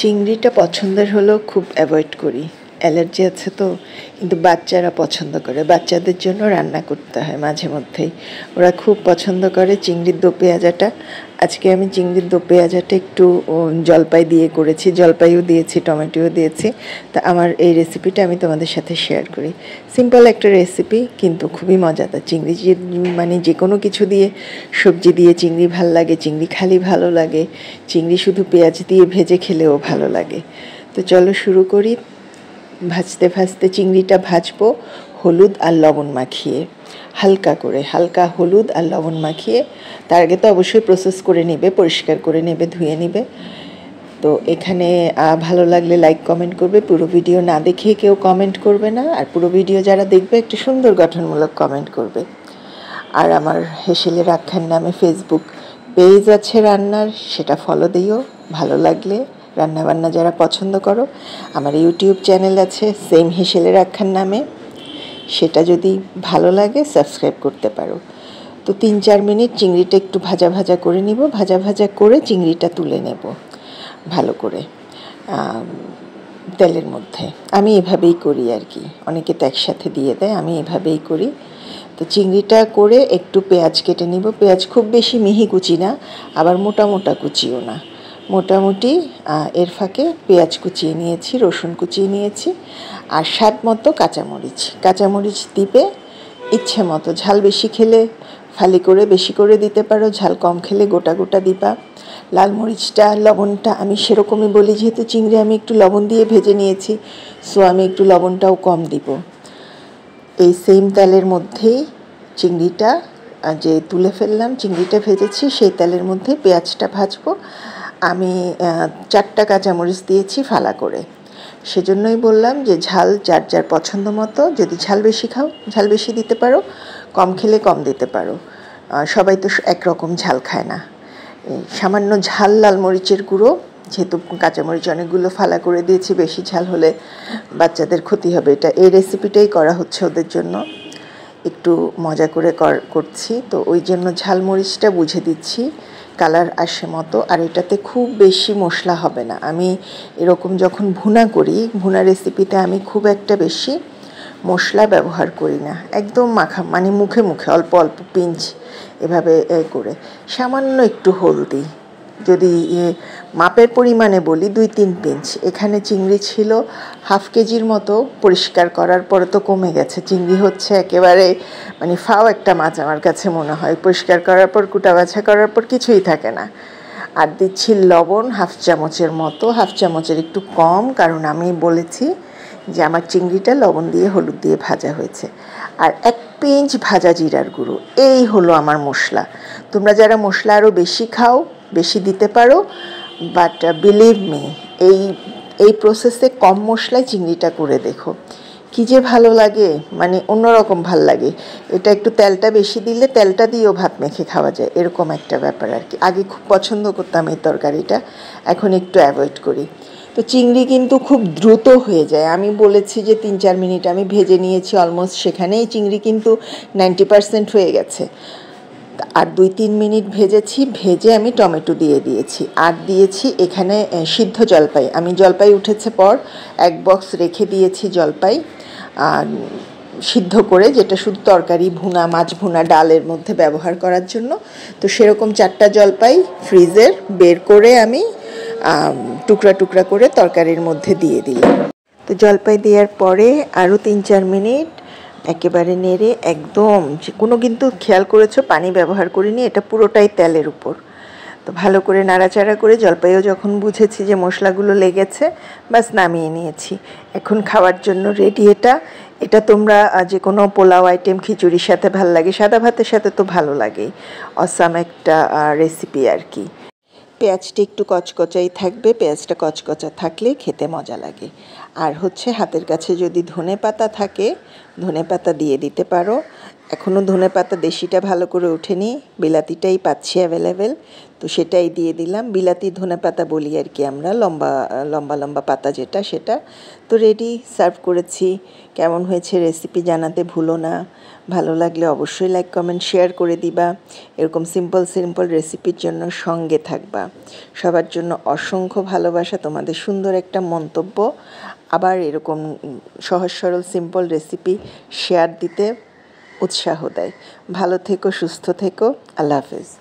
চিংড়িটা পছন্দের হলেও খুব অ্যাভয়েড করি, অ্যালার্জি আছে তো। কিন্তু বাচ্চারা পছন্দ করে, বাচ্চাদের জন্য রান্না করতে হয় মাঝে মধ্যেই। ওরা খুব পছন্দ করে চিংড়ির দো পেঁয়াজাটা। আজকে আমি চিংড়ির দো পেঁয়াজাটা একটু জলপাই দিয়ে করেছি, জলপাইও দিয়েছি, টমেটোও দিয়েছি। তা আমার এই রেসিপিটা আমি তোমাদের সাথে শেয়ার করি। সিম্পল একটা রেসিপি, কিন্তু খুবই মজাদার। চিংড়ি মানে যে কোনো কিছু দিয়ে, সবজি দিয়ে চিংড়ি ভাল লাগে, চিংড়ি খালি ভালো লাগে, চিংড়ি শুধু পেঁয়াজ দিয়ে ভেজে খেলেও ভালো লাগে। তো চলো শুরু করি। ভাজতে ভাজতে চিংড়িটা ভাজবো হলুদ আর লবণ মাখিয়ে, হালকা হলুদ আর লবণ মাখিয়ে। তার আগে তো অবশ্যই প্রসেস করে নেবে, পরিষ্কার করে নেবে, ধুয়ে নেবে। তো এখানে ভালো লাগলে লাইক কমেন্ট করবে, পুরো ভিডিও না দেখে কেউ কমেন্ট করবে না। আর পুরো ভিডিও যারা দেখবে একটু সুন্দর গঠনমূলক কমেন্ট করবে। আর আমার হেসেলের আখ্যান নামে ফেসবুক পেজ আছে রান্নার, সেটা ফলো দিও ভালো লাগলে। রান্নাবান্না যারা পছন্দ করো, আমার ইউটিউব চ্যানেল আছে সেম হেসেলের আখ্যান নামে, সেটা যদি ভালো লাগে সাবস্ক্রাইব করতে পারো। তো 3-4 মিনিট চিংড়িটা একটু ভাজা ভাজা করে নিব। ভাজা ভাজা করে চিংড়িটা তুলে নেব ভালো করে তেলের মধ্যে। আমি এভাবেই করি আর কি, অনেকে তো একসাথে দিয়ে দেয়, আমি এভাবেই করি। তো চিংড়িটা করে একটু পেঁয়াজ কেটে নিব। পেঁয়াজ খুব বেশি মিহি কুচি না, আবার মোটা মোটা কুচিও না, মোটামুটি। এর ফাঁকে পেঁয়াজ কুচিয়ে নিয়েছি, রসুন কুচিয়ে নিয়েছি, আর স্বাদ মতো কাঁচামরিচ দিবে ইচ্ছে মতো। ঝাল বেশি খেলে ফালি করে বেশি করে দিতে পারো, ঝাল কম খেলে গোটা গোটা দিবা। লাল মরিচটা, লবণটা আমি সেরকমই বলি, যেহেতু চিংড়ি আমি একটু লবণ দিয়ে ভেজে নিয়েছি, সো আমি একটু লবণটাও কম দিব। এই সেম তেলের মধ্যেই চিংড়িটা যে তুলে ফেললাম, চিংড়িটা ভেজেছি, সেই তেলের মধ্যে পেঁয়াজটা ভাজবো। আমি 4টা কাঁচামরিচ দিয়েছি ফালা করে, সেজন্যই বললাম যে ঝাল যার যার পছন্দ মতো। যদি ঝাল বেশি খাও ঝাল বেশি দিতে পারো, কম খেলে কম দিতে পারো। সবাই তো একরকম ঝাল খায় না। সামান্য ঝাল লাল মরিচের গুঁড়ো, যেহেতু কাঁচামরিচ অনেকগুলো ফালা করে দিয়েছি, বেশি ঝাল হলে বাচ্চাদের ক্ষতি হবে। এই রেসিপিটাই করা হচ্ছে ওদের জন্য, একটু মজা করে করছি, তো ওই জন্য ঝালমরিচটা বুঝে দিচ্ছি, কালার আসে মতো। আর এটাতে খুব বেশি মশলা হবে না। আমি এরকম যখন ভুনা করি, ভুনা রেসিপিতে আমি খুব একটা বেশি মশলা ব্যবহার করি না, একদম মাখা, মানে মুখে মুখে অল্প অল্প পিঞ্চ এভাবে করে। সামান্য একটু হলদি, যদি মাপের পরিমাণে বলি 2-3 পিঞ্চ। এখানে চিংড়ি ছিল হাফ কেজির মতো, পরিষ্কার করার পরে তো কমে গেছে। চিংড়ি হচ্ছে একেবারে মানে ফাও একটা মাছ আমার কাছে মনে হয়, পরিষ্কার করার পর কুটা বাছা করার পর কিছুই থাকে না। আর দিচ্ছি লবণ হাফ চামচের মতো, হাফ চামচের একটু কম, কারণ আমি বলেছি যে আমার চিংড়িটা লবণ দিয়ে হলুদ দিয়ে ভাজা হয়েছে। আর 1 পিঞ্চ ভাজা জিরার গুঁড়ো। এই হলো আমার মশলা। তোমরা যারা মশলা আরও বেশি খাও বেশি দিতে পারো, বাট বিলিভ মি, এই প্রসেসে কম মশলায় চিংড়িটা করে দেখো, কী যে ভালো লাগে, মানে অন্যরকম ভাল লাগে। এটা একটু তেলটা বেশি দিলে তেলটা দিয়েও ভাত মেখে খাওয়া যায়, এরকম একটা ব্যাপার আর কি। আগে খুব পছন্দ করতাম এই তরকারিটা, এখন একটু অ্যাভয়েড করি। তো চিংড়ি কিন্তু খুব দ্রুত হয়ে যায়। আমি বলেছি যে 3-4 মিনিট আমি ভেজে নিয়েছি অলমোস্ট, সেখানেই চিংড়ি কিন্তু 90% হয়ে গেছে। আর 2-3 মিনিট ভেজেছি, ভেজে আমি টমেটো দিয়ে দিয়েছি, আর দিয়েছি এখানে সিদ্ধ জলপাই। আমি জলপাই উঠেছে পর 1 বক্স রেখে দিয়েছি জলপাই সিদ্ধ করে, যেটা শুধু তরকারি ভুনা, মাছ ভুনা, ডালের মধ্যে ব্যবহার করার জন্য। তো সেরকম 4টা জলপাই ফ্রিজের বের করে আমি টুকরা টুকরা করে তরকারির মধ্যে দিয়ে দিলাম। তো জলপাই দেওয়ার পরে আরও 3-4 মিনিট একেবারে নেড়ে, একদম কোনো কিন্তু খেয়াল করেছো পানি ব্যবহার করিনি, এটা পুরোটাই তেলের উপর। তো ভালো করে নাড়াচাড়া করে জলপাইও যখন বুঝেছি যে মশলাগুলো লেগেছে, বাস নামিয়ে নিয়েছি। এখন খাওয়ার জন্য রেডি। এটা তোমরা যে কোনো পোলাও আইটেম, খিচুড়ির সাথে ভালো লাগে, সাদা ভাতের সাথে তো ভালো লাগেই। অসাম একটা রেসিপি আর কি। পেঁয়াজটা একটু কচকচাই থাকবে, পেঁয়াজটা কচকচা থাকলে খেতে মজা লাগে। আর হচ্ছে হাতের কাছে যদি ধনেপাতা থাকে, ধনেপাতা দিয়ে দিতে পারো। এখনও ধনেপাতা দেশিটা ভালো করে ওঠেনি, বিলাতিটাই পাচ্ছি অ্যাভেলেবেল, তো সেটাই দিয়ে দিলাম। বিলাতি ধনেপাতা বলি আর কি আমরা, লম্বা লম্বা লম্বা পাতা যেটা, সেটা। তো রেডি, সার্ভ করেছি। কেমন হয়েছে রেসিপি জানাতে ভুলো না। ভালো লাগলে অবশ্যই লাইক কমেন্ট শেয়ার করে দিবা। এরকম সিম্পল সিম্পল রেসিপির জন্য সঙ্গে থাকবা। সবার জন্য অসংখ্য ভালোবাসা, তোমাদের সুন্দর একটা মন্তব্য আবার এরকম সহজ সরল সিম্পল রেসিপি শেয়ার দিতে উৎসাহ দেয়। ভালো থেকো, সুস্থ থেকো, আল্লাহ হাফেজ।